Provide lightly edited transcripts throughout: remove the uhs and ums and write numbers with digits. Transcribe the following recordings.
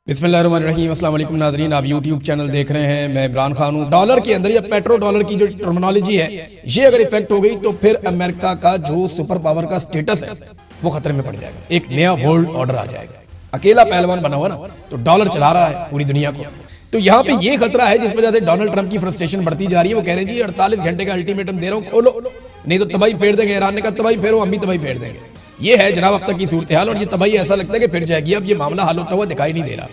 बिस्मिल्लाहिर्रहमानिर्रहीम, अस्सलाम वालेकुम नाज़रीन, आप यूट्यूब चैनल देख रहे हैं। मैं इमरान खान हूँ। डॉलर के अंदर या पेट्रो डॉलर की जो टर्मिनोलॉजी है, ये अगर इफेक्ट हो गई तो फिर अमेरिका का जो सुपर पावर का स्टेटस है वो खतरे में पड़ जाएगा। एक नया वर्ल्ड ऑर्डर आ जाएगा। अकेला पहलवान बना हुआ ना, तो डॉलर चला रहा है पूरी दुनिया को। तो यहाँ पे ये खतरा है जिस वजह से डोनाल्ड ट्रंप की फ्रस्ट्रेशन बढ़ती जा रही है। वो कह रहे हैं जी 48 घंटे का अल्टीमेटम दे रहा हूँ, खोलो नहीं तो तबाही फेर देंगे। ईरान ने कहा तबाही फेरो, हम भी तबाही फेर देंगे। ये है जनाब अब तक की सूरत हाल, और ये तबाही ऐसा लगता है कि फिर जाएगी। अब ये मामला हल होता हुआ दिखाई नहीं दे रहा।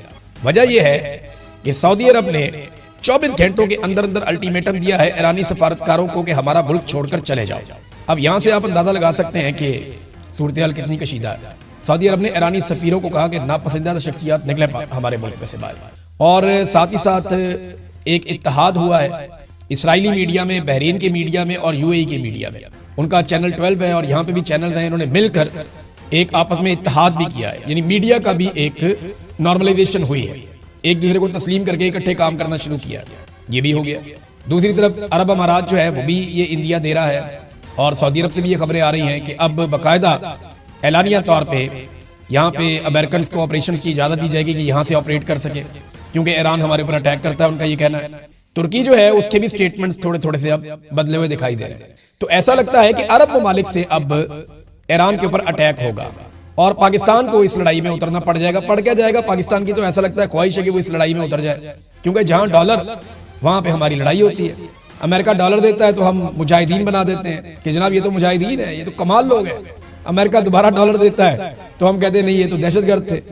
वजह यह है कि सऊदी अरब ने 24 घंटों के अंदर अंदर अल्टीमेटम दिया है ईरानी सफारतकारों को कि हमारा मुल्क छोड़कर चले जाओ। अब यहां से आप अंदाजा लगा सकते हैं कि सूरत हाल कितनी कशीदा है। सऊदी अरब ने ईरानी सफीरों को कहा कि नापसंदीदा शख्सियत निकले हमारे मुल्क से बाहर, और साथ ही साथ एक इत्तेहाद हुआ है इसराइली मीडिया में, बहरीन के मीडिया में और यूएई के मीडिया में। उनका चैनल 12 है और यहाँ पे भी चैनल है। इन्होंने मिलकर एक आपस में इत्तेहाद भी किया है, यानी मीडिया का भी एक नॉर्मलाइजेशन हुई है। एक दूसरे को तस्लीम करके इकट्ठे काम करना शुरू किया, ये भी हो गया। दूसरी तरफ अरब अमारात जो है वो भी ये इंदिया दे रहा है, और सऊदी अरब से भी ये खबरें आ रही हैं कि अब बाकायदा एलानिया तौर पे यहाँ पे अमेरिकन को ऑपरेशन की इजाजत दी जाएगी कि यहाँ से ऑपरेट कर सके, क्योंकि ईरान हमारे ऊपर अटैक करता है, उनका ये कहना है। तुर्की जो है उसके भी स्टेटमेंट्स थोड़े थोड़े से अब बदले हुए दिखाई दे रहे हैं। तो ऐसा लगता है कि अरब ममालिक से अब ईरान के ऊपर अटैक होगा और पाकिस्तान को इस लड़ाई में उतरना पड़ जाएगा। पड़ क्या जाएगा पाकिस्तान की, तो ऐसा लगता है ख्वाहिश है कि वो इस लड़ाई में उतर जाए, क्योंकि जहां डॉलर वहां पे हमारी लड़ाई होती है। अमेरिका डॉलर देता है तो हम मुजाहिदीन बना देते हैं कि जनाब ये तो मुजाहिदीन है, ये तो कमाल लोग हैं। अमेरिका दोबारा डॉलर देता है तो हम कहते हैं नहीं ये तो दहशतगर्द थे,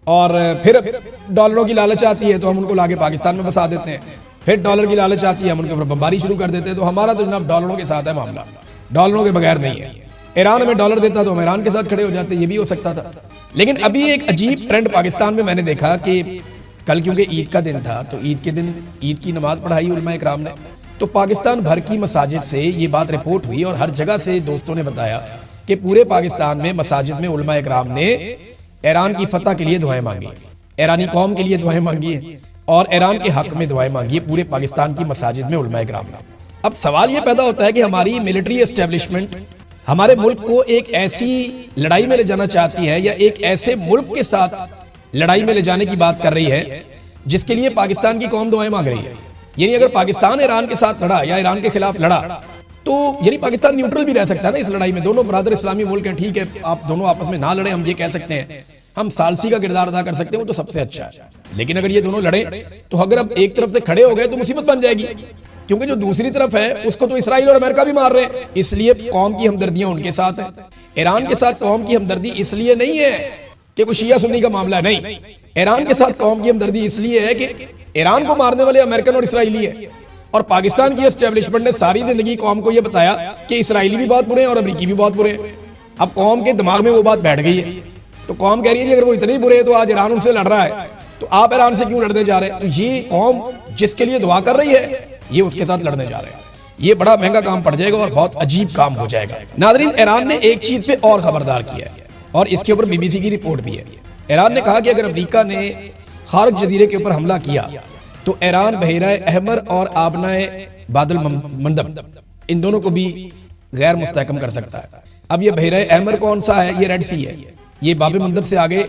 और फिर डॉलरों की लालच आती है तो हम उनको लाके पाकिस्तान में बसा देते हैं। फिर डॉलर की लालच आती है, हम उनके ऊपर बमबारी शुरू कर देते हैं। तो हमारा तो जनाब डॉलरों के साथ है मामला, डॉलरों के बगैर नहीं है। ईरान हमें डॉलर देता तो हम ईरान के साथ खड़े हो जाते, ये भी हो सकता था। लेकिन अभी एक अजीब ट्रेंड पाकिस्तान में मैंने देखा कि कल क्योंकि ईद का दिन था, तो ईद के दिन ईद की नमाज पढ़ाई उलमा इकराम ने, तो पाकिस्तान भर की मसाजिद से ये बात रिपोर्ट हुई और हर जगह से दोस्तों ने बताया कि पूरे पाकिस्तान में मसाजिद में उलमा इकराम ने ईरान की फतह के लिए दुआएं मांगी, ईरानी कौम के लिए दुआएं मांगी और ईरान के हक में दुआएं मांगी पूरे पाकिस्तान की मसाजिद में उलमा इकराम ने। अब सवाल ये पैदा होता है कि हमारी मिलिट्री एस्टेब्लिशमेंट हमारे मुल्क को एक ऐसी लड़ाई में ले जाना चाहती है या एक ऐसे मुल्क के साथ लड़ाई में ले जाने की बात कर रही है जिसके लिए पाकिस्तान की कौम दुआएं मांग रही है। यानी अगर पाकिस्तान ईरान के साथ लड़ा या ईरान के खिलाफ लड़ा तो यानी पाकिस्तान न्यूट्रल भी रह सकता है ना इस लड़ाई में। दोनों बरादर इस्लामी मुल्क हैं, ठीक है, आप दोनों आपस में ना लड़े, हम ये कह सकते हैं, हम सालसी का किरदार अदा कर सकते हैं, वो तो सबसे अच्छा है। लेकिन अगर ये दोनों लड़े तो अगर अब एक तरफ से खड़े हो गए तो मुसीबत बन जाएगी, क्योंकि जो दूसरी तरफ है उसको तो इसराइल और अमेरिका भी मार रहे हैं। इसलिए कौम की हमदर्दियां उनके साथ है। ईरान के साथ कौम की हमदर्दी इसलिए नहीं है कि कोई शिया सुन्नी का मामला है, नहीं। ईरान के साथ कौम की हमदर्दी इसलिए है कि ईरान को मारने वाले अमेरिकन और इसराइली है, और पाकिस्तान की एस्टेब्लिशमेंट ने सारी जिंदगी कौम को यह बताया कि इसराइली भी बहुत बुरे हैं और अमेरिकी भी बहुत बुरे हैं। अब कौम के दिमाग में वो बात बैठ गई है, तो कौम कह रही है अगर वो इतने बुरे हैं तो आज ईरान उनसे लड़ रहा है, तो आप ईरान से क्यों लड़ने जा रहे हैं? तो ये कौम जिसके लिए दुआ कर रही है ये उसके साथ लड़ने जा रहे हैं। ये बड़ा महंगा काम पड़ जाएगा और बहुत अजीब काम हो जाएगा। नाज़रीन, ईरान ने एक चीज पे और खबरदार किया है और इसके ऊपर बीबीसी की रिपोर्ट भी है। ईरान ने कहा कि अगर अमेरिका ने खार्क जजीरे के ऊपर हमला किया तो ईरान बहरा अहमर और आबनाए बादल मंदब इन दोनों को भी गैर मुस्तहकम कर सकता है। अब ये बहरा अहमर कौन सा है? ये रेड सी है। ये बाब मंदब से आगे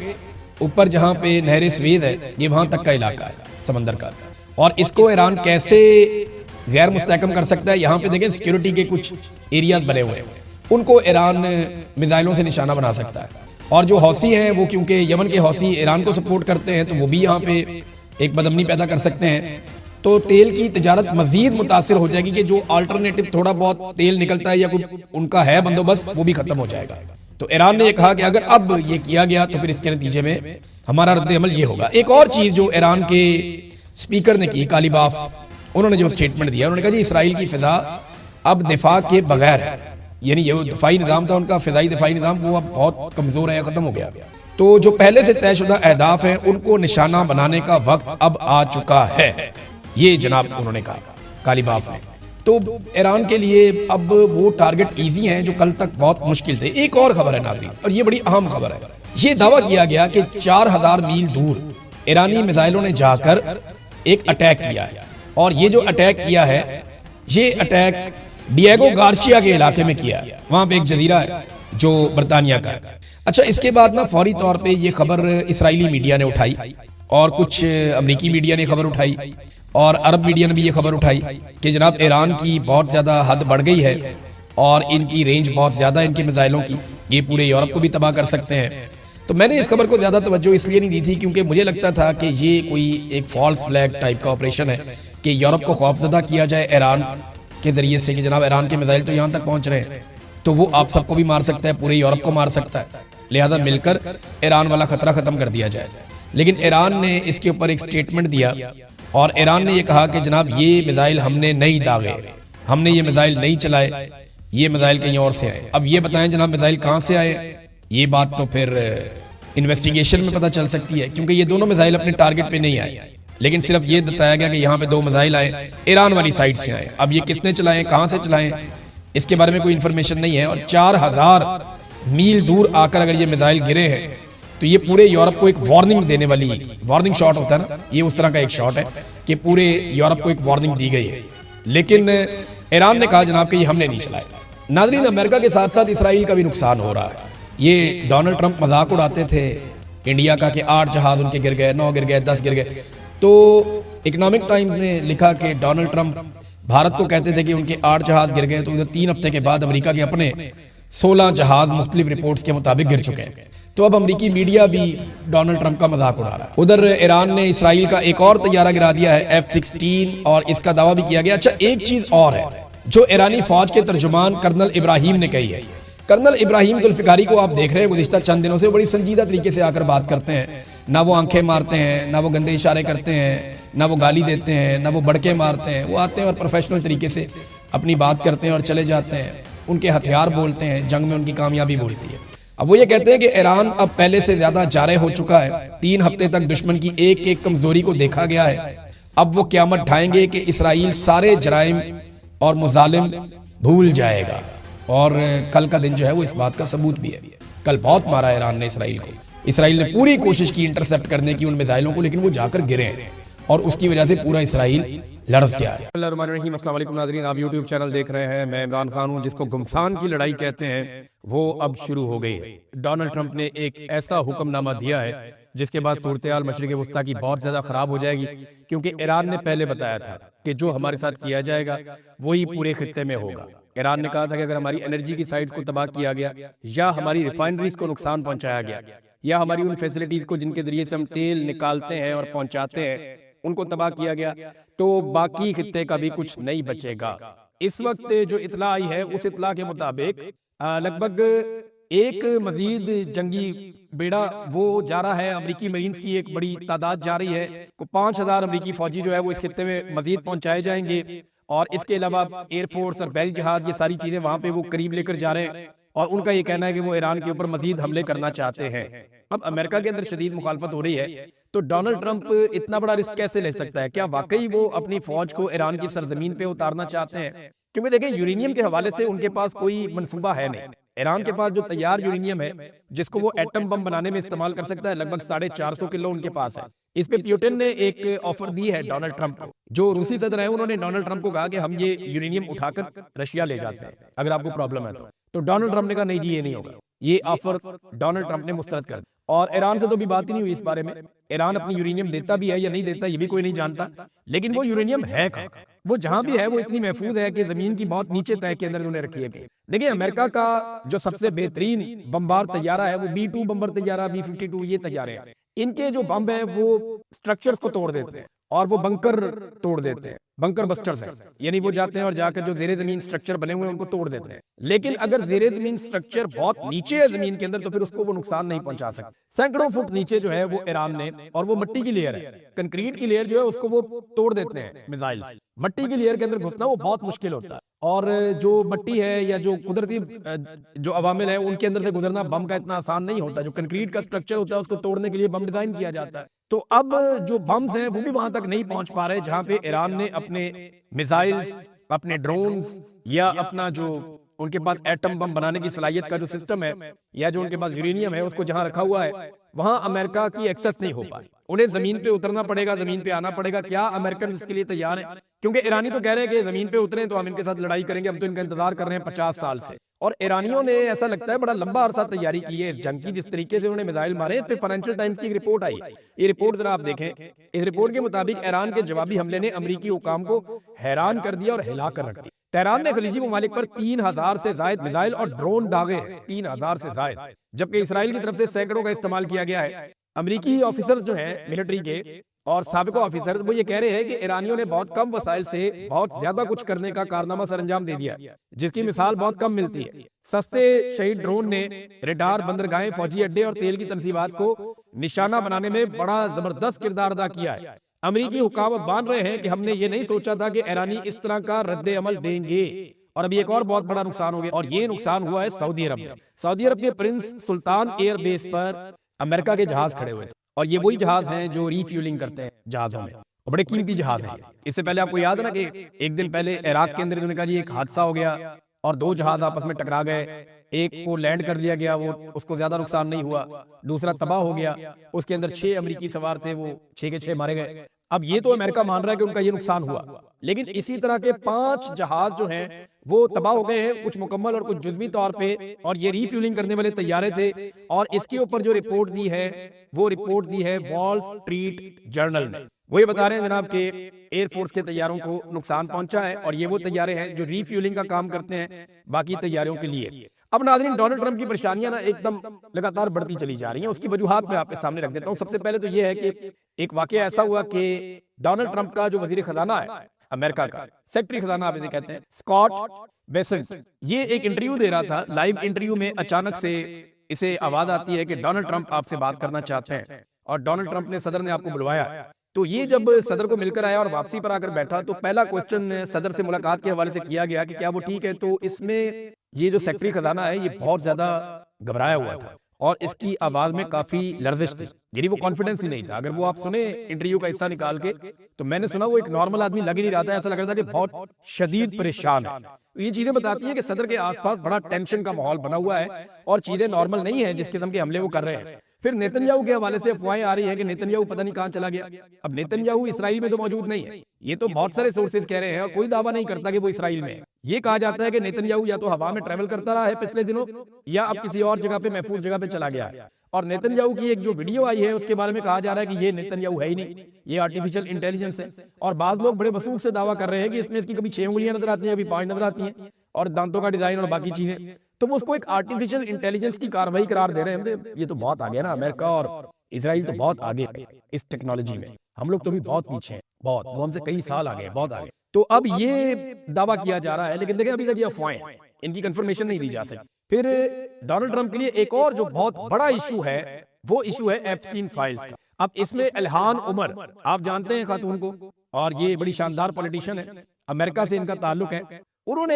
ऊपर जहां पे नहर स्वेद है, ये वहां तक का इलाका है समंदर का, और इसको ईरान कैसे गैर मुस्तहकम कर सकता है? यहाँ पे देखें सिक्योरिटी के कुछ एरियाज बने हुए हैं, उनको ईरान मिसाइलों से निशाना बना सकता है। और जो हौसी हैं वो क्योंकि यमन के हौसी ईरान को सपोर्ट करते हैं, तो वो भी यहाँ पे एक बदअमनी पैदा कर सकते हैं। तो तेल की तिजारत मजीद मुतासिर हो जाएगी कि जो अल्टरनेटिव थोड़ा बहुत तेल निकलता है या कुछ उनका है बंदोबस्त, वो भी खत्म हो जाएगा। तो ईरान ने कहा कि अगर अब ये किया गया तो फिर इसके नतीजे में हमारा रद्द अमल ये होगा। एक और चीज जो ईरान के स्पीकर ने की, कालीबाफ, उन्होंने जो स्टेटमेंट दिया, उन्होंने कहा जी इसराइल की फिजा अब दिफा के बगैर है। यानी ये दिफाई निज़ाम था उनका, फिजाई दिफाई निज़ाम, वो अब बहुत कमजोर है, खत्म हो गया। तो जो पहले से तयशुदा अहदाफ हैं उनको निशाना बनाने का वक्त अब आ चुका है, ये जनाब उन्होंने कहा कालीबाफ ने। तो ईरान के लिए अब वो टारगेट इजी हैं जो कल तक बहुत मुश्किल थे। एक और खबर है नाज़रीन, और ये बड़ी अहम खबर है। ये दावा किया गया कि 4000 मील दूर ईरानी मिसाइलों ने जाकर एक अटैक किया है, और ये जो अटैक किया है ये अटैक डिएगो गार्सिया के इलाके में किया है। वहां पे एक जजीरा है जो बरतानिया का है। अच्छा, इसके बाद ना फौरी तौर पे ये खबर इसराइली मीडिया ने उठाई और कुछ अमेरिकी मीडिया ने खबर उठाई और अरब मीडिया ने भी ये खबर उठाई कि जनाब ईरान की बहुत ज़्यादा हद बढ़ गई है और इनकी रेंज बहुत ज़्यादा है इनकी मिसाइलों की, ये पूरे यूरोप को भी तबाह कर सकते हैं। तो मैंने इस खबर को ज़्यादा तवज्जो इसलिए नहीं दी थी क्योंकि मुझे लगता था कि ये कोई एक फॉल्स फ्लैग टाइप का ऑपरेशन है कि यूरोप को खौफजदा किया जाए ईरान के ज़रिए से कि जनाब ईरान के मिसाइल तो यहाँ तक पहुँच रहे हैं तो वो आप सबको भी मार सकता है, पूरे यूरोप को मार सकता है, लिहाजा मिलकर ईरान वाला खतरा ख़त्म कर दिया जाए। लेकिन ईरान ने इसके ऊपर एक स्टेटमेंट दिया और ईरान ने यह कहा कि जनाब ये मिसाइल हमने नहीं दागे, हमने ये मिसाइल नहीं चलाए, ये मिसाइल कहीं और से आए। अब ये बताएं जनाब मिसाइल कहाँ से आए, ये बात तो फिर इन्वेस्टिगेशन में पता चल सकती है क्योंकि ये दोनों मिसाइल अपने टारगेट पे नहीं आए, लेकिन सिर्फ ये बताया गया कि यहाँ पे 2 मिसाइल आए, ईरान वाली साइड से आए। अब ये किसने चलाए, कहाँ से चलाए, इसके बारे में कोई इन्फॉर्मेशन नहीं है। और 4000 मील दूर आकर अगर ये मिसाइल गिरे हैं तो ये पूरे यूरोप को एक वार्निंग देने वाली, वार्निंग शॉट होता है ना, ये उस तरह का एक शॉट है कि पूरे यूरोप को एक वार्निंग दी गई है। लेकिन ईरान ने कहा जनाब कि ये हमने नहीं चलाया। नाज़रीन, अमेरिका के साथ साथ इसराइल का भी नुकसान हो रहा है। ये डोनाल्ड ट्रंप मजाक उड़ाते थे इंडिया का कि 8 जहाज उनके गिर गए, 9 गिर गए, 10 गिर गए। तो इकोनॉमिक टाइम्स ने लिखा कि डोनाल्ड ट्रंप भारत को कहते थे कि उनके 8 जहाज गिर गए, तो इधर 3 हफ्ते के बाद अमेरिका के अपने 16 जहाज मुख्तलिफ रिपोर्ट्स के मुताबिक गिर चुके हैं। तो अब अमेरिकी मीडिया भी डोनाल्ड ट्रंप का मजाक उड़ा रहा है। उधर ईरान ने इसराइल का एक और तैयारा गिरा दिया है F-16 और इसका दावा भी किया गया। अच्छा, एक चीज और है जो ईरानी फौज के तर्जुमान कर्नल इब्राहिम ने कही है। कर्नल इब्राहिम जुल्फिकारी को आप देख रहे हैं गुज़िश्ता चंद दिनों से बड़ी संजीदा तरीके से आकर बात करते हैं, ना वो आंखें मारते हैं, ना वो गंदे इशारे करते हैं, ना वो गाली देते हैं, ना वो बड़के मारते हैं। वो आते हैं और प्रोफेशनल तरीके से अपनी बात करते हैं और चले जाते हैं। उनके हथियार बोलते हैं, जंग में उनकी कामयाबी बोलती है। अब वो ये कहते हैं कि ईरान अब पहले से ज्यादा जारे हो चुका है, 3 हफ्ते तक दुश्मन की एक एक कमजोरी को देखा गया है। अब वो क़यामत ढाएंगे कि इसराइल सारे जराइम और मुजालिम भूल जाएगा। और कल का दिन जो है वो इस बात का सबूत भी है। कल बहुत मारा ईरान ने इसराइल को। इसराइल ने पूरी कोशिश की इंटरसेप्ट करने की उन मिसाइलों को, लेकिन वो जाकर गिरे हैं और उसकी वजह से पूरा इसराइल लड़स गया है। अस्सलाम वालेकुम नाज़रीन, आप यूट्यूब चैनल देख रहे हैं। मैं इमरान खान हूं। जिसको घुमसान की लड़ाई कहते हैं वो अब शुरू हो गई है। डोनाल्ड ट्रंप ने एक ऐसा हुक्मनामा दिया है जिसके बाद सूरत-ए-हाल मशरिक़ वस्ता की बहुत ज्यादा खराब हो जाएगी, क्योंकि ईरान ने पहले बताया था कि जो हमारे साथ किया जाएगा वही पूरे खित्ते में होगा। ईरान ने कहा था कि अगर हमारी एनर्जी की साइट को तबाह किया गया, या हमारी रिफाइनरीज को नुकसान पहुंचाया गया, या हमारी उन फैसिलिटीज को जिनके जरिए से हम तेल निकालते हैं और पहुंचाते हैं उनको तबाह किया गया, तो बाकी खित्ते का भी कुछ नहीं बचेगा। इस वक्त जो इतला आई है उस इतला के मुताबिक लगभग एक मजीद जंगी बेड़ा वो जा रहा है। अमेरिकी मरीन्स की एक बड़ी तादाद जा रही है। 5000 अमेरिकी फौजी जो है वो इस खित्ते में मजीद पहुंचाए जाएंगे, और इसके अलावा एयरफोर्स और बहरी जहाज, ये सारी चीजें वहां पे वो करीब लेकर जा रहे हैं। और उनका ये कहना है कि वो ईरान के ऊपर मजीद हमले करना चाहते हैं। अब अमेरिका के अंदर शदीद मुखालफत हो रही है, तो डोनाल्ड ट्रंप इतना बड़ा रिस्क कैसे ले सकता है? क्या वाकई वो अपनी फौज को ईरान की सरजमीन पे उतारना चाहते हैं? क्योंकि देखें, यूरेनियम के हवाले से उनके पास कोई मनसूबा है नहीं। ईरान के पास जो तैयार यूरेनियम है जिसको वो एटम बम बनाने में इस्तेमाल कर सकता है, लगभग 450 किलो उनके पास है। इस पे पुतिन ने एक ऑफर दी है डोनाल्ड ट्रंप को। जो रूसी सदर है उन्होंने डोनाल्ड ट्रंप को कहा कि हम ये यूरेनियम उठाकर रशिया ले जाते हैं अगर आपको प्रॉब्लम है तो डोनाल्ड ट्रंप ने कहा नहीं जी, ये नहीं होगा। ये ऑफर डोनाल्ड ट्रंप ने मुस्तरद कर दिया। और ईरान से तो भी बात ही नहीं हुई इस बारे में। ईरान अपनी यूरेनियम देता भी है या नहीं देता ये भी कोई नहीं जानता, लेकिन वो यूरेनियम है कहाँ? वो जहां भी है वो इतनी महफूज है कि जमीन की बहुत नीचे तय के अंदर उन्हें रखी है। देखिए, अमेरिका का जो सबसे बेहतरीन बमबार तैयारा है वो B-2 बम्बर तैयारा, B-52 ये तैयारे हैं। इनके जो बम है वो स्ट्रक्चर्स को तोड़ देते हैं और वो बंकर तोड़ देते हैं। बंकर बस्टर्स हैं, यानी वो जाते हैं और जाकर जो जेरे जमीन स्ट्रक्चर बने हुए हैं उनको तोड़ देते हैं। लेकिन अगर जेरे जमीन स्ट्रक्चर बहुत नीचे है जमीन के अंदर तो फिर उसको वो नुकसान नहीं पहुंचा सकते। सैकड़ों फुट नीचे जो है वो ईरान ने, और वो मिट्टी की लेयर है, कंक्रीट की लेयर जो है उसको वो तोड़ देते हैं मिसाइल। मिट्टी की लेयर के अंदर घुसना वो बहुत मुश्किल होता है, और जो मिट्टी है या जो कुदरती जो अवामिल है उनके अंदर से गुजरना बम का इतना आसान नहीं होता। जो कंक्रीट का स्ट्रक्चर होता है उसको तोड़ने के लिए बम डिजाइन किया जाता है। तो अब जो बम्स हैं वो भी वहां तक नहीं पहुंच पा रहे जहां पे ईरान ने अपने मिसाइल्स, अपने ड्रोन्स, या अपना जो उनके पास एटम बम बनाने की सलाहियत का जो सिस्टम है, या जो उनके पास यूरेनियम है उसको जहां रखा हुआ है, वहां अमेरिका की एक्सेस नहीं हो पाई। उन्हें जमीन पे उतरना पड़ेगा, जमीन पे आना पड़ेगा। क्या अमेरिकन इसके लिए तैयार हैं? क्योंकि ईरानी तो कह रहे हैं कि जमीन पे उतरे तो हम इनके साथ लड़ाई करेंगे, हम तो इनका इंतजार कर रहे हैं 50 साल से। और ईरानियों ने ऐसा लगता है बड़ा लंबा अरसा तैयारी की है इस जंग की। जिस तरीके से उन्होंने मिसाइल मारे, फिर फाइनेंशियल टाइम्स की एक रिपोर्ट आई, ये रिपोर्ट जरा आप देखें। इस रिपोर्ट के मुताबिक ईरान के जवाबी हमले ने अमेरिकी हुकाम को हैरान कर दिया और हिला कर रख दिया। तेहरान ने खलीजी ममालिक पर 3000 से ज्यादा मिसाइल और ड्रोन दागे हैं, 3000 से ज्यादा, जबकि इसराइल की तरफ से सैकड़ों का इस्तेमाल किया गया है। अमेरिकी ऑफिसर जो हैं मिलिट्री के और साबिको ऑफिसर, वो ये कह रहे हैं कि ईरानियों ने बहुत कम वसाइल से बहुत ज्यादा कुछ करने का कारनामा सरअंजाम दे दिया, जिसकी मिसाल बहुत कम मिलती है। सस्ते शहीद ड्रोन ने रेडार, बंदरगाहें, फौजी अड्डे और तेल की तनसीबात को निशाना बनाने में बड़ा जबरदस्त किरदार अदा किया है। अमेरिकी हुकाम अब मान रहे हैं कि हमने ये नहीं सोचा था कि ईरानी इस तरह का रद्द अमल देंगे। और अभी एक और बहुत बड़ा नुकसान हो गया, और ये नुकसान हुआ है सऊदी अरब में। सऊदी अरब के प्रिंस सुल्तान एयरबेस पर अमेरिका के जहाज खड़े हुए थे, और ये वही जहाज हैं जो रिफ्यूलिंग करते हैं जहाजों में, और बड़े कीमती जहाज हैं। इससे पहले आपको याद है ना कि एक दिन पहले इराक के अंदर उन्होंने कहा जी एक हादसा हो गया और 2 जहाज आपस में टकरा गए, एक को लैंड कर दिया गया, वो उसको ज्यादा नुकसान नहीं हुआ, दूसरा तबाह हो गया, उसके अंदर 6 अमेरिकी सवार थे, वो 6 के 6 मारे गए। अब ये तो अमेरिका मान रहा है कि उनका ये नुकसान हुआ, लेकिन इसी तरह के 5 जहाज जो हैं वो तबाह हो गए हैं, कुछ मुकम्मल और कुछ जुज़वी तौर पे, और ये रिफ्यूलिंग करने वाले तैयारे थे। और इसके ऊपर जो रिपोर्ट दी है वो रिपोर्ट दी है वॉल स्ट्रीट जर्नल ने। वो ये बता रहे हैं जनाब कि एयरफोर्स के तैयारों को नुकसान पहुंचा है, और ये वो तैयारे हैं जो रिफ्यूलिंग का काम करते हैं बाकी तैयारों के लिए। अब नाज़रीन, डोनाल्ड ट्रंप की परेशानियां ना एकदम लगातार बढ़ती चली जा रही हैं। उसकी वजूहात मैं आपके सामने रख देता हूं। सबसे पहले तो ये है कि एक वाकया ऐसा हुआ कि डोनाल्ड ट्रंप का जो वजीर खजाना है अमेरिका का, सेक्रेटरी खजाना आप इसे कहते हैं, स्कॉट बेसेंट, ये एक इंटरव्यू दे रहा था। लाइव इंटरव्यू में अचानक से इसे आवाज आती है कि डोनाल्ड ट्रंप आपसे बात करना चाहते हैं, और डोनाल्ड ट्रंप ने, सदर ने आपको बुलवाया। तो ये जब सदर को मिलकर आया और वापसी पर आकर बैठा, तो पहला क्वेश्चन सदर से मुलाकात के हवाले से किया गया कि क्या वो ठीक है। तो इसमें ये जो सेक्रेटरी खजाना है ये बहुत ज्यादा घबराया हुआ था, और इसकी आवाज में काफी लर्जिश थी, यानी वो कॉन्फिडेंस ही नहीं था। अगर वो आप सुने इंटरव्यू का हिस्सा निकाल के, तो मैंने सुना वो एक नॉर्मल आदमी लग ही नहीं रहा था, ऐसा लग रहा था कि बहुत शदीद परेशान है। ये चीजें बताती है कि सदर के आसपास बड़ा टेंशन का माहौल बना हुआ है, और चीजें नॉर्मल नहीं है जिस किस्म के हमले वो कर रहे हैं। फिर नेतन्याहू के हवाले से अफवाहें आ रही है कि नेतन्याहू पता नहीं कहां चला गया। अब नेतन्याहू इसराइल में तो मौजूद नहीं है, ये तो बहुत सारे सोर्सेज कह रहे हैं, और कोई दावा नहीं करता कि वो इसराइल में है। ये कहा जाता है कि नेतन्याहू या तो हवा में ट्रैवल करता रहा है पिछले दिनों, या अब किसी और जगह पे, महफूज जगह पे चला गया है। और नेतन्याहू की एक जो वीडियो आई है उसके बारे में कहा जा रहा है कि ये नेतन्याहू है ही नहीं, ये आर्टिफिशियल इंटेलिजेंस है। और बाद लोग बड़े वसूख से दावा कर रहे हैं कि इसमें इसकी कभी 6 उंगलियां नजर आती हैं, कभी 5 नजर आती हैं, और दांतों का डिजाइन और बाकी चीजें, तो वो उसको एक आर्टिफिशियल इंटेलिजेंस की कार्रवाई करार दे रहे हैं। ये तो बहुत आगे है ना, अमेरिका और इसराइल तो बहुत आगे है इस टेक्नोलॉजी में, हम लोग तो भी बहुत पीछे हैं, बहुत, वो हमसे कई साल आगे हैं, बहुत आगे। तो अब ये दावा किया जा रहा है, लेकिन देखिए अभी तक ये अफवाहें हैं, इनकी कंफर्मेशन नहीं दी जा सकती। फिर डोनाल्ड ट्रंप के लिए एक और जो बहुत बड़ा इशू है, वो इशू है एप्स्टीन फाइल्स का। अब इसमें इल्हान उमर, आप जानते हैं खातून को, और ये बड़ी शानदार पॉलिटिशियन है, अमेरिका से इनका ताल्लुक है। उन्होंने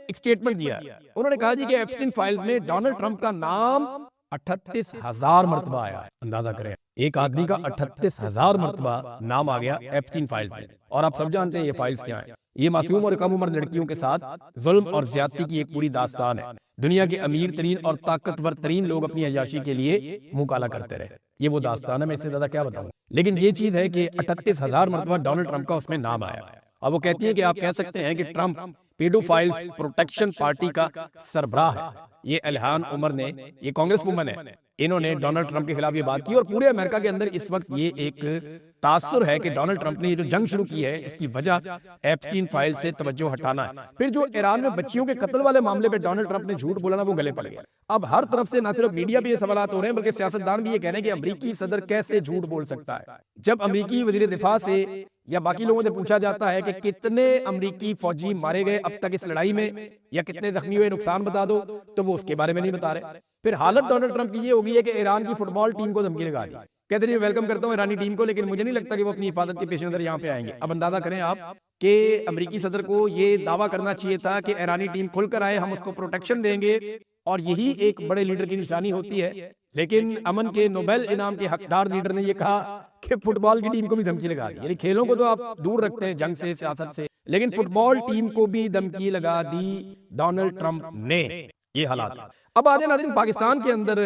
एक स्टेटमेंट दिया, उन्होंने कहा जी कि एप्स्टीन फाइल्स में डोनाल्ड ट्रंप का नाम 38,000 मरतबा आया है। अंदाजा करें, एक आदमी का 38,000 मरतबा नाम आ गया एप्स्टीन फाइल्स में। और आप सब जानते हैं ये फाइल्स क्या है। ये मासूम और कम उम्र लड़कियों के साथ जुल्म और ज्यादती की एक पूरी दास्तान है। दुनिया के अमीर तरीन और ताकतवर तरीन लोग अपनी अयाशी के लिए मुंह काला करते रहे, ये वो दास्तान है, मैं इससे ज्यादा क्या बताऊं। लेकिन ये चीज है कि 38,000 मरतबा डोनाल्ड ट्रंप का उसमें नाम आया। अब वो कहती है कि आप कह सकते हैं कि ट्रंप पेडोफाइल्स प्रोटेक्शन पार्टी का सरबराह है। ये इल्हान उमर ने, ये कांग्रेस वुमन है, इन्होंने डोनाल्ड ट्रंप के खिलाफ ये बात की। और पूरे अमेरिका के अंदर इस वक्त ये एक तासुर है कि डोनाल्ड ट्रंप ने ये जो जंग शुरू की है, इसकी वजह एप्स्टीन फाइल से तवज्जो हटाना है। फिर जो ईरान में बच्चियों के कत्ल वाले मामले पे डोनाल्ड ट्रंप ने झूठ बोला ना, वो गले पड़ गया। अब हर तरफ से न सिर्फ मीडिया पे ये सवाल हो रहे हैं, बल्कि सियासतदान भी ये कह रहे हैं कि अमेरिकी सदर कैसे झूठ बोल सकता है। जब अमेरिकी वजीर दिफा से या बाकी लोगों से पूछा जाता है कि कितने अमेरिकी फौजी मारे गए अब तक इस लड़ाई में, या कितने जख्मी हुए, नुकसान बता दो, तो वो उसके बारे में नहीं बता रहे। फिर हालत डोनाल्ड ट्रंप की ये होगी है कि ईरान की फुटबॉल टीम को धमकी लगा दी, कहते हैं वेलकम करता हूं ईरानी टीम को, लेकिन मुझे नहीं लगता कि वो अपनी हिफाजत के पेश नजर यहाँ पे आएंगे। अब अंदाजा करें आप कि अमेरिकी सदर को ये दावा करना चाहिए था कि ईरानी टीम खुलकर आए, हम उसको प्रोटेक्शन देंगे, और यही एक बड़े लीडर की निशानी होती है। लेकिन अमन के नोबेल इनाम के हकदार लीडर ने यह कहा कि फुटबॉल की टीम को भी धमकी लगा दी। यानी खेलों को तो आप दूर रखते हैं जंग से, सियासत से, लेकिन फुटबॉल टीम को भी धमकी लगा दी डोनाल्ड ट्रंप ने। ये हालात। अब आ जाए नाज़रीन, पाकिस्तान के अंदर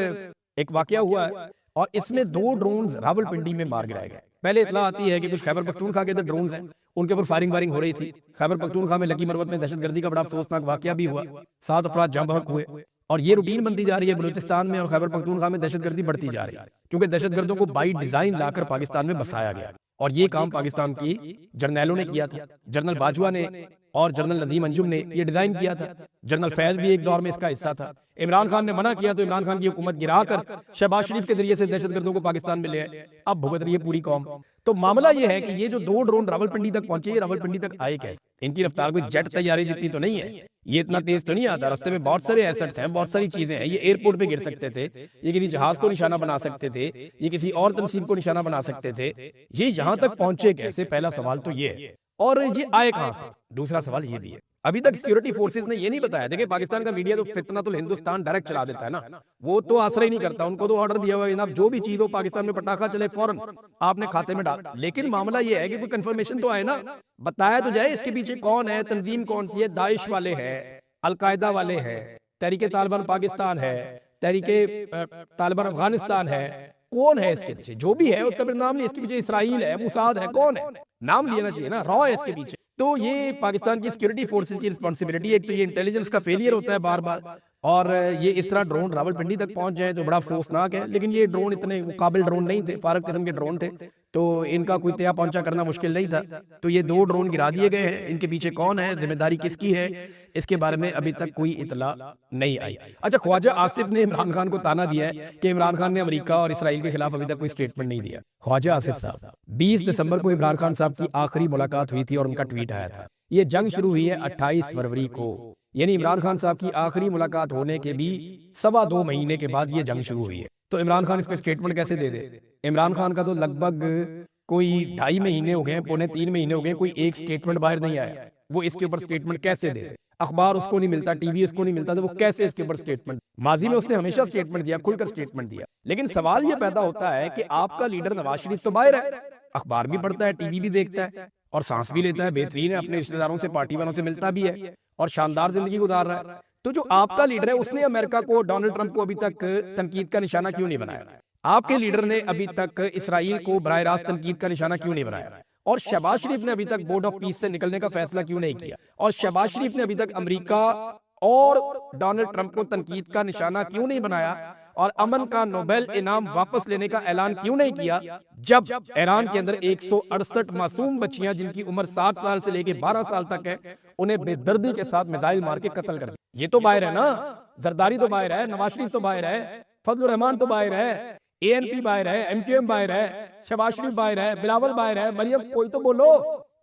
एक वाकया हुआ है, और इसमें 2 ड्रोन रावलपिंडी में मार गिराए गए। पहले इतला आती है कि कुछ खैबर पख्तूनख्वा के अंदर ड्रोन हैं, उनके ऊपर फायरिंग वायरिंग हो रही थी। खैबर पख्तूनख्वा में लकी मरवत में दहशतगर्दी का बड़ा अफसोसनाक वाकया भी हुआ, 7 अफराद जाँ बहक हुए, और ये रूटीन बनती जा रही है बलूचिस्तान में और खैबर पख्तूनख्वा में दहशतगर्दी बढ़ती जा रही है, क्योंकि दहशतगर्दों को बाई डिजाइन लाकर पाकिस्तान में बसाया गया। और ये काम पाकिस्तान की जर्नैलों ने किया था, जनरल बाजवा ने और जनरल नदीम अंजुम ने ये डिजाइन किया था। जनरल फैज भी एक दौर में इसका हिस्सा था। इमरान खान ने मना किया तो इमरान खान की हुकूमत गिराकर शहबाज शरीफ के जरिए से दहशतगर्दों को पाकिस्तान में ले आए। अब भुगत रही है पूरी कौम। तो मामला ये है कि ये जो 2 ड्रोन रावलपिंडी तक पहुंचे, ये रावलपिंडी तक आए कैसे? इनकी रफ्तार कोई जेट तैयारी जितनी तो नहीं है, ये इतना तेज तो नहीं आता। रास्ते में बहुत सारे एसेट्स हैं, बहुत सारी चीजें हैं। ये एयरपोर्ट पे गिर सकते थे, ये किसी जहाज को निशाना बना सकते थे, ये किसी और तंसीब को निशाना बना सकते थे। ये यहाँ तक पहुंचे कैसे? पहला सवाल तो ये है। और ये आए कहां से? दूसरा सवाल ये भी है, अभी तक सिक्योरिटी फोर्सेस ने ये नहीं बताया। देखिए, पाकिस्तान का मीडिया तो फितनतुल हिंदुस्तान डायरेक्ट चला देता है ना, वो तो आश्रय ही नहीं करता। उनको तो ऑर्डर दिया हुआ है जनाब, जो भी चीज हो पाकिस्तान में पटाखा चले फौरन आपने खाते में डाल। लेकिन मामला ये है कि कोई कंफर्मेशन तो आए ना, बताया तो जाए इसके पीछे कौन है, तंजीम कौन सी है। दाइश वाले हैं, अलकायदा वाले हैं, तहरीके तालिबान पाकिस्तान है, तहरीके तालिबान अफगानिस्तान है, कौन है इसके पीछे? जो भी है उसका फिर नाम नहीं, इसके पीछे इसराइल है, मुसाद है, कौन है? नाम लेना चाहिए ना, रॉ है इसके पीछे। तो ये पाकिस्तान की सिक्योरिटी फोर्सेस की रिस्पांसिबिलिटी। एक तो ये इंटेलिजेंस का फेलियर होता है बार बार, और ये इस तरह ड्रोन रावलपिंडी तक पहुंच जाए तो बड़ा अफसोसनाक है। लेकिन ये ड्रोन इतने काबिल ड्रोन नहीं थे, फारग किस्म के ड्रोन थे, तो इनका कोई तया पहुंचा करना मुश्किल नहीं था। तो ये 2 ड्रोन गिरा दिए गए हैं। इनके पीछे कौन है, जिम्मेदारी किसकी है, इसके बारे में अभी तक कोई इतला नहीं आई। अच्छा, ख्वाजा आसिफ ने इमरान खान को ताना दिया है कि इमरान खान ने अमेरिका और इसराइल के खिलाफ अभी तक कोई स्टेटमेंट नहीं दिया। ख्वाजा आसिफ साहब, 20 दिसंबर को इमरान खान साहब की आखिरी मुलाकात हुई थी और उनका ट्वीट आया था। ये जंग शुरू हुई है 28 फरवरी को, यानी इमरान खान साहब की आखिरी मुलाकात होने के भी 2.25 महीने के बाद ये जंग शुरू हुई है। तो इमरान खान इस पे स्टेटमेंट कैसे दे दे? इमरान खान का तो लगभग कोई 2.5 महीने हो गए, 2.25 महीने हो गए, कोई एक स्टेटमेंट बाहर नहीं आया। वो इसके ऊपर स्टेटमेंट कैसे दे? अखबार उसको नहीं मिलता, टीवी उसको नहीं मिलता, तो वो कैसे इसके ऊपर स्टेटमेंट? माजी में उसने हमेशा स्टेटमेंट दिया, खुलकर स्टेटमेंट दिया। लेकिन सवाल ये पैदा होता है कि आपका लीडर नवाज शरीफ तो बाहर है, अखबार भी पढ़ता है, टीवी भी देखता है और सांस भी लेता है, बेहतरीन है, अपने रिश्तेदारों से, पार्टी वालों से मिलता भी है और शानदार जिंदगी गुजार रहा है। तो जो आपका लीडर है उसने अमेरिका को, डोनाल्ड ट्रंप को अभी तक तनकीद का निशाना क्यों नहीं बनाया? आपके लीडर ने अभी तक इसराइल को बराह रास्त तनकीद का निशाना क्यों नहीं बनाया? और शहबाज शरीफ ने अभी तक बोर्ड ऑफ पीस से निकलने का फैसला क्यों नहीं किया? और शहबाज शरीफ ने अभी तक अमेरिका और डोनाल्ड ट्रंप को तनकीद का निशाना क्यों नहीं बनाया? और अमन का नोबेल इनाम वापस लेने का ऐलान क्यों नहीं किया, जब ईरान के अंदर 168 मासूम बच्चियां जिनकी उम्र 7 साल से लेकर 12 साल तक है, उन्हें बेदर्दी के साथ मिसाइल मार के कत्ल कर दिया? ये तो बाहर है ना, जरदारी तो बाहर है, नवाज शरीफ तो बाहर है, फजलुर रहमान तो बाहर है, एएनपी बाहर है, एमक्यूएम बाहर है, शहबाज शरीफ बाहर है, बिलावल बाहर है, मरियम, कोई तो बोलो,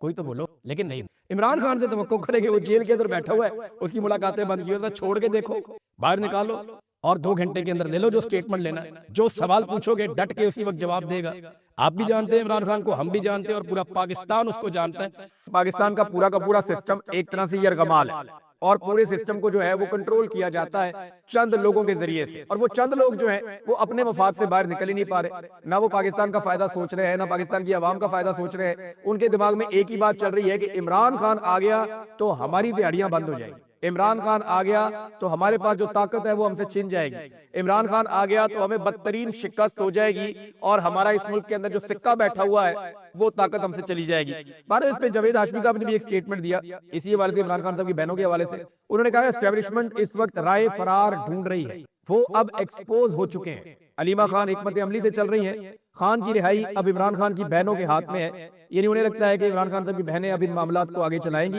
कोई तो बोलो। लेकिन नहीं, इमरान खान से तवक्को करेंगे, वो जेल के अंदर बैठा हुआ है, उसकी मुलाकातें बंद की, छोड़ के देखो, बाहर निकालो और 2 घंटे के अंदर ले लो जो स्टेटमेंट लेना है। जो सवाल पूछोगे डट के उसी वक्त जवाब देगा। आप भी जानते हैं इमरान खान को, हम भी जानते हैं और पूरा पाकिस्तान उसको जानता है। पाकिस्तान का पूरा सिस्टम एक तरह से यरगमाल है और पूरे सिस्टम को जो है वो कंट्रोल किया जाता है चंद लोगों के जरिए से, और वो चंद लोग जो हैं वो अपने मफाद से बाहर निकल ही नहीं पा रहे। ना वो पाकिस्तान का फायदा सोच रहे हैं, ना पाकिस्तान की आवाम का फायदा सोच रहे हैं। उनके दिमाग में एक ही बात चल रही है कि इमरान खान आ गया तो हमारी दिहाड़ियां बंद हो जाएंगी, इमरान खान आ गया तो हमारे पास जो ताकत है वो हमसे छिन जाएगी, इमरान खान आ गया तो हमें बदतरीन शिकस्त हो जाएगी और हमारा इस मुल्क के अंदर जो सिक्का बैठा हुआ है वो ताकत हमसे चली जाएगी। भारत इस पे जावेद हाशमी का भी एक स्टेटमेंट दिया इसी हवाले से, इमरान खान साहब की बहनों के हवाले से। उन्होंने कहा एस्टेब्लिशमेंट इस वक्त राय फरार ढूंढ रही है, वो अब एक्सपोज हो चुके हैं। अलीमा खान हिकमत अमली से चल रही हैं, खान की रिहाई अब इमरान खान की बहनों के हाथ में है। यानी उन्हें लगता है कि इमरान खान साहब की बहनें अब इन मामलात को आगे चलाएंगी।